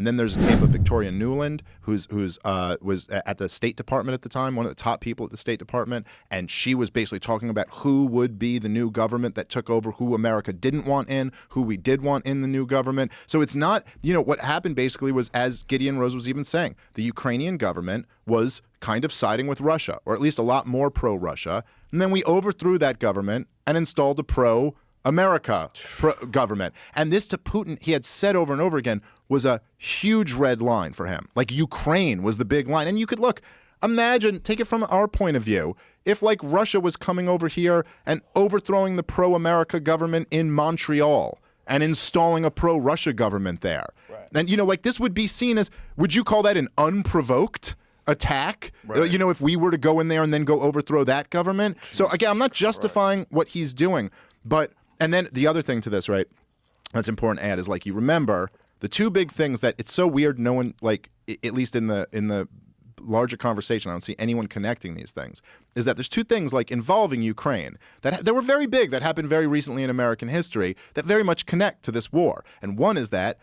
And then there's a tape of Victoria Nuland, who's was at the State Department at the time, one of the top people at the State Department, and she was basically talking about who would be the new government that took over, who America didn't want in, who we did want in the new government. So it's not, what happened basically was, as Gideon Rose was even saying, the Ukrainian government was kind of siding with Russia, or at least a lot more pro-Russia, and then we overthrew that government and installed a pro-America government. And this to Putin, he had said over and over again, was a huge red line for him. Like Ukraine was the big line. And you could imagine, take it from our point of view, if like Russia was coming over here and overthrowing the pro-America government in Montreal and installing a pro-Russia government there. Right. And, this would be seen as, would you call that an unprovoked attack? Right. If we were to go in there and then go overthrow that government. So again, I'm not justifying what he's doing, and then the other thing to this, right, that's important to add is you remember the two big things that it's so weird no one, at least in the larger conversation, I don't see anyone connecting these things, is that there's two things involving Ukraine that were very big, that happened very recently in American history, that very much connect to this war. And one is that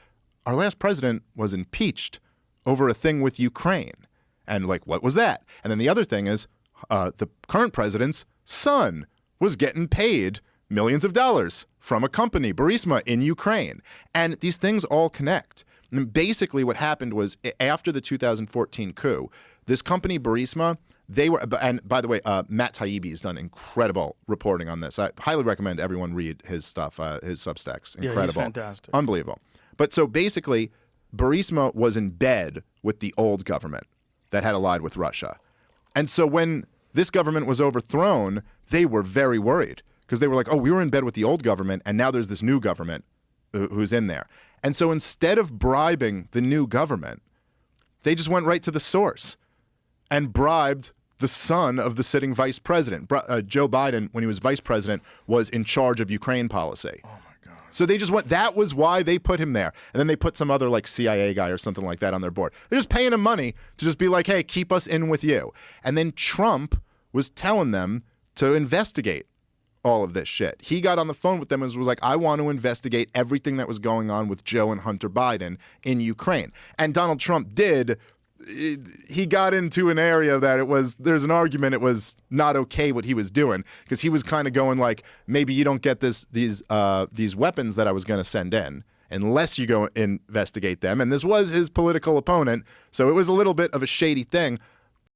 our last president was impeached over a thing with Ukraine. And what was that? And then the other thing is the current president's son was getting paid millions of dollars from a company, Burisma, in Ukraine. And these things all connect. And basically what happened was, after the 2014 coup, this company, Burisma, and by the way, Matt Taibbi has done incredible reporting on this. I highly recommend everyone read his stuff, his Substacks. Incredible. Yeah, he's fantastic. Unbelievable. But so basically, Burisma was in bed with the old government that had allied with Russia. And so when this government was overthrown, they were very worried, because they were like, oh, we were in bed with the old government, and now there's this new government who's in there. And so instead of bribing the new government, they just went right to the source and bribed the son of the sitting vice president. Joe Biden, when he was vice president, was in charge of Ukraine policy. Oh, my God. So they just went, that was why they put him there. And then they put some other CIA guy or something like that on their board. They're just paying him money to just be like, hey, keep us in with you. And then Trump was telling them to investigate all of this shit. He got on the phone with them and was like, I want to investigate everything that was going on with Joe and Hunter Biden in Ukraine. And Donald Trump did. He got into an area that there's an argument it was not okay what he was doing, because he was kind of going maybe you don't get these weapons that I was going to send in unless you go investigate them. And this was his political opponent. So it was a little bit of a shady thing.